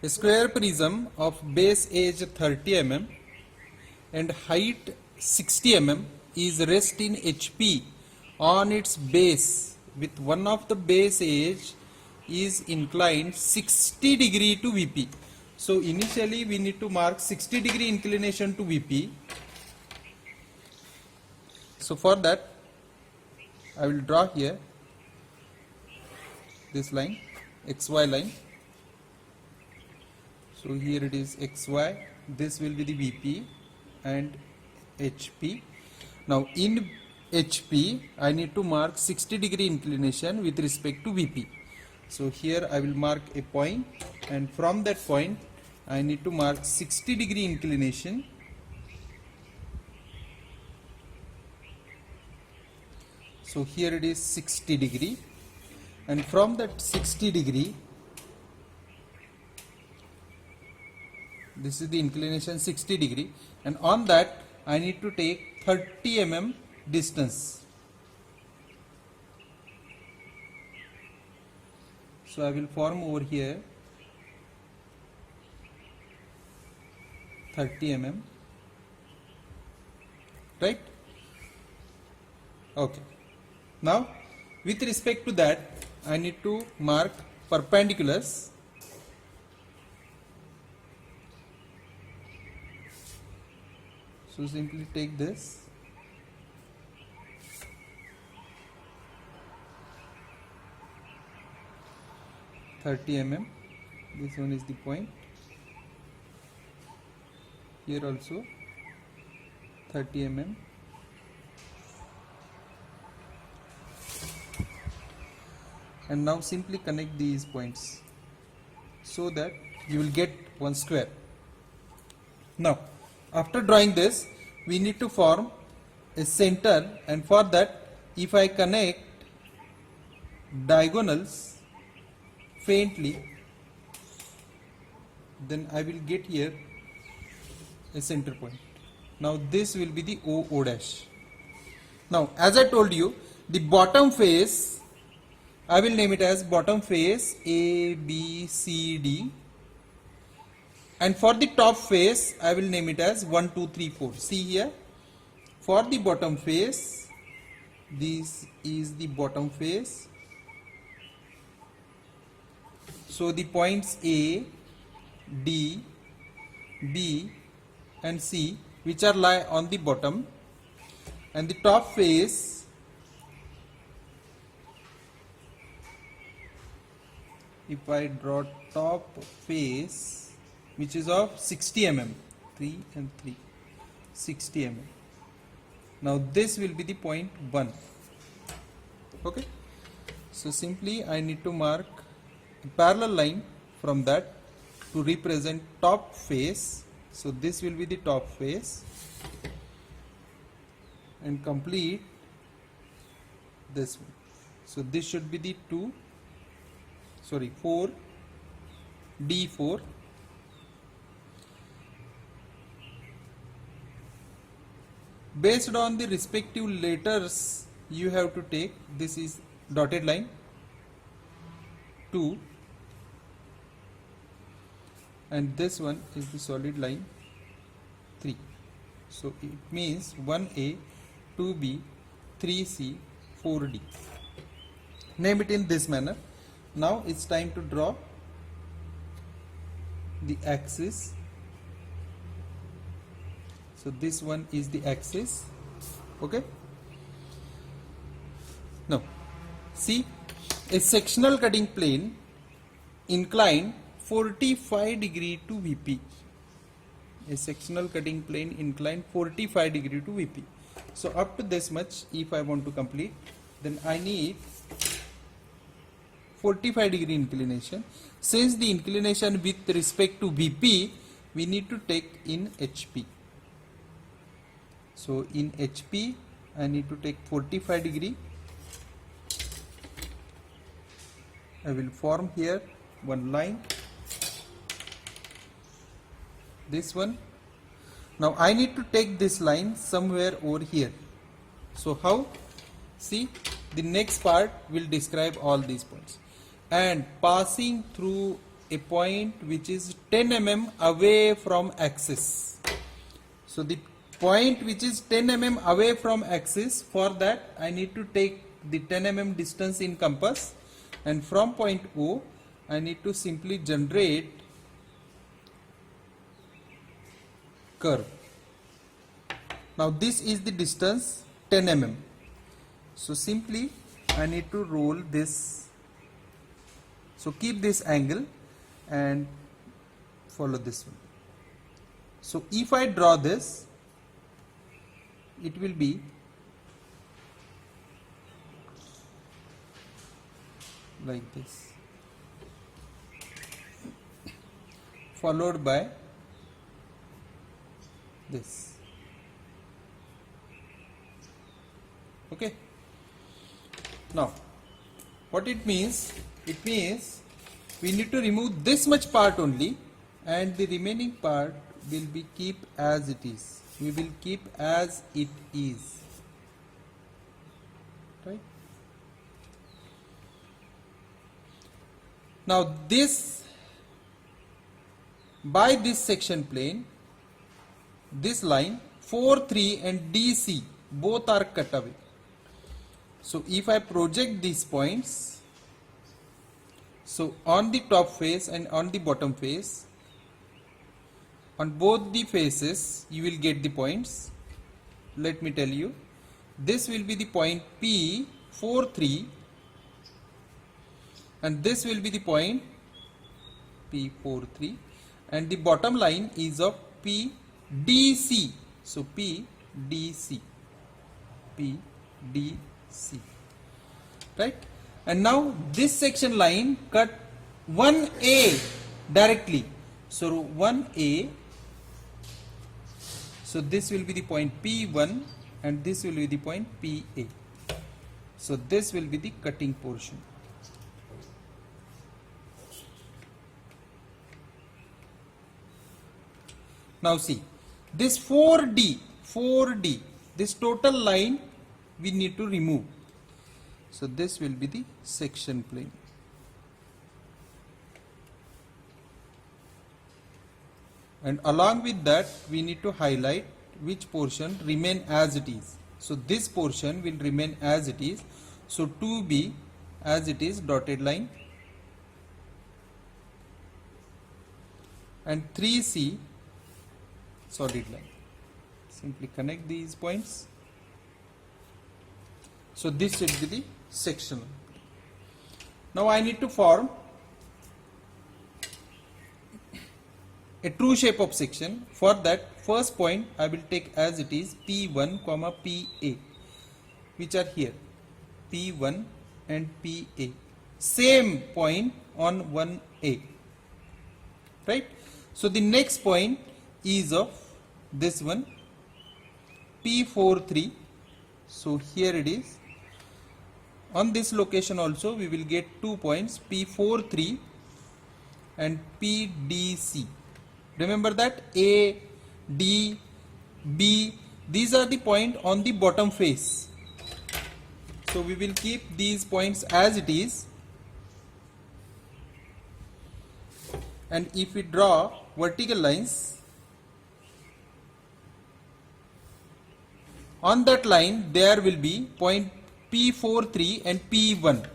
A square prism of base edge 30 mm and height 60 mm is rest in HP on its base with one of the base edge is inclined 60 degree to VP. So initially we need to mark 60 degree inclination to VP. So for that I will draw here this line, XY line. So here it is XY, this will be the VP and HP. Now in HP I need to mark 60 degree inclination with respect to VP. So here I will mark a point, and from that point I need to mark 60 degree inclination. So here it is 60 degree, and from that 60 degree, this is the inclination 60 degree, and on that I need to take 30 mm distance. So I will form over here 30 mm, right? Okay. Now with respect to that I need to mark perpendiculars. So simply take this, (30 mm). This one is the point. Here also 30 mm. And now simply connect these points so that you will get one square. Now after drawing this we need to form a center, and for that if I connect diagonals faintly, then I will get here a center point. Now this will be the O dash. Now as I told you, the bottom face I will name it as bottom face A, B, C, D, and for the top face I will name it as 1, 2, 3, 4. See here, for the bottom face, this is the bottom face. So the points A, D, B and C which are lie on the bottom, and the top face if I draw top face which is of 60 mm, 3 and 3, 60 mm. Now this will be the point 1. Okay, so simply I need to mark a parallel line from that to represent top face. So this will be the top face, and complete this one. So this should be the 4, D4. Based on the respective letters you have to take, this is dotted line 2, and this one is the solid line 3. So it means 1A, 2B, 3C, 4D. Name it in this manner. Now it's time to draw the axis. So this one is the axis. Okay. Now see, a sectional cutting plane inclined 45 degree to VP. A sectional cutting plane inclined 45 degree to VP. So up to this much if I want to complete, then I need 45 degree inclination. Since the inclination with respect to VP we need to take in HP. So in HP I need to take 45 degree. I will form here one line, this one. Now I need to take this line somewhere over here. So how? See, the next part will describe all these points. And passing through a point which is 10 mm away from axis. So the point which is 10 mm away from axis, for that I need to take the 10 mm distance in compass, and from point O I need to simply generate curve. Now this is the distance 10 mm. So simply I need to roll this. So keep this angle and follow this one. So if I draw this, it will be like this, followed by this. Okay. Now what it means? It means we need to remove this much part only, and the remaining part will be keep as it is. We will keep as it is. Right? Now this, by this section plane, this line 4, 3 and DC both are cut away. So if I project these points, so on the top face and on the bottom face, on both the faces you will get the points. Let me tell you, this will be the point P43 and this will be the point P43, and the bottom line is of PDC. So PDC, right? And now this section line cut 1A directly. So 1A, so this will be the point P1 and this will be the point PA. So this will be the cutting portion. Now see, this 4D, this total line we need to remove. So this will be the section plane. And along with that we need to highlight which portion remain as it is. So this portion will remain as it is. So 2B as it is, dotted line, and 3C solid line. Simply connect these points. So this should be the section. Now I need to form a true shape of section. For that, first point I will take as it is P1, PA, which are here, P1 and PA, same point on 1A, right? So the next point is of this one, P43. So here it is. On this location also we will get 2 points, P43 and PDC. Remember that A, D, B, these are the point on the bottom face. So we will keep these points as it is. And if we draw vertical lines, on that line there will be point P43 and P1.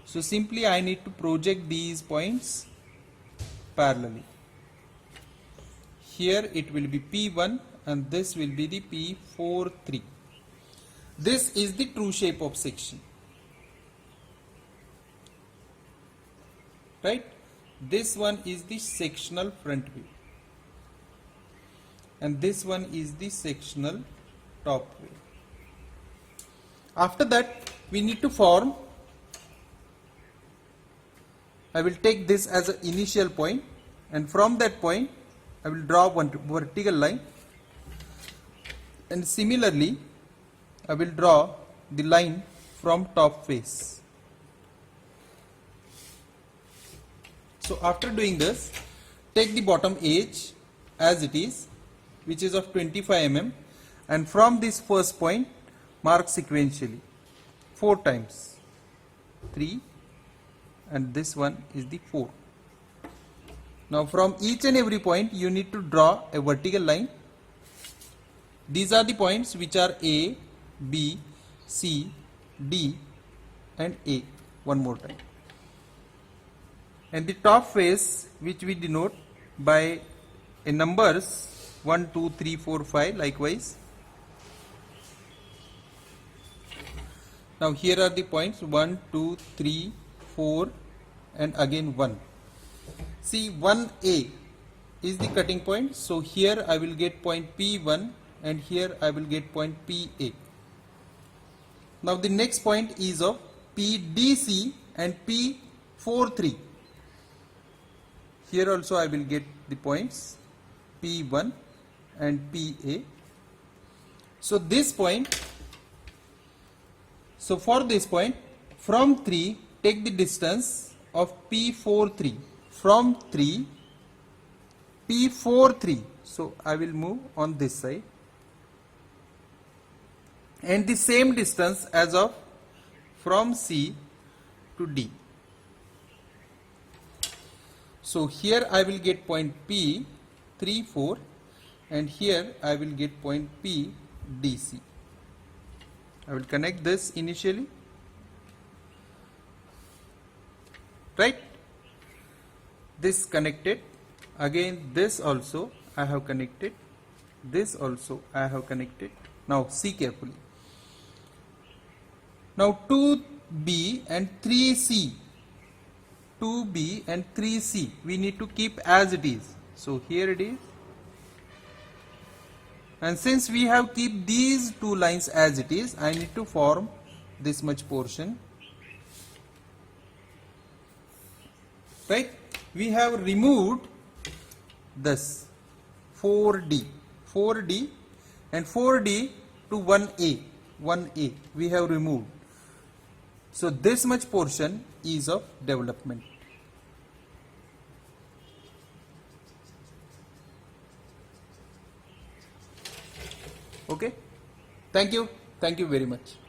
So simply I need to project these points parallelly. Here it will be P1 and this will be the P43. This is the true shape of section, right? This one is the sectional front view and this one is the sectional top view. After that we need to form, I will take this as an initial point, and from that point I will draw one vertical line, and similarly I will draw the line from top face. So after doing this, take the bottom edge as it is, which is of 25 mm, and from this first point mark sequentially 4 times, 3, and this one is the 4. Now from each and every point you need to draw a vertical line. These are the points which are A, B, C, D and A. One more time. And the top face, which we denote by a numbers 1, 2, 3, 4, 5 likewise. Now here are the points 1, 2, 3, 4 and again 1. See, 1A is the cutting point. So here I will get point P1 and here I will get point PA. Now the next point is of PDC and P43. Here also I will get the points P1 and PA. So this point, so for this point from 3 take the distance of P43 from 3 P43. So I will move on this side and the same distance as of from C to D. So here I will get point P34 and here I will get point PDC. I will connect this initially, right? This connected, again this also I have connected, this also I have connected. Now see carefully. Now 2B and 3C, 2B and 3C we need to keep as it is. So here it is. And since we have keep these two lines as it is, I need to form this much portion. Right? We have removed this 4D and 4D to 1A we have removed. So this much portion is of development. Okay, thank you very much.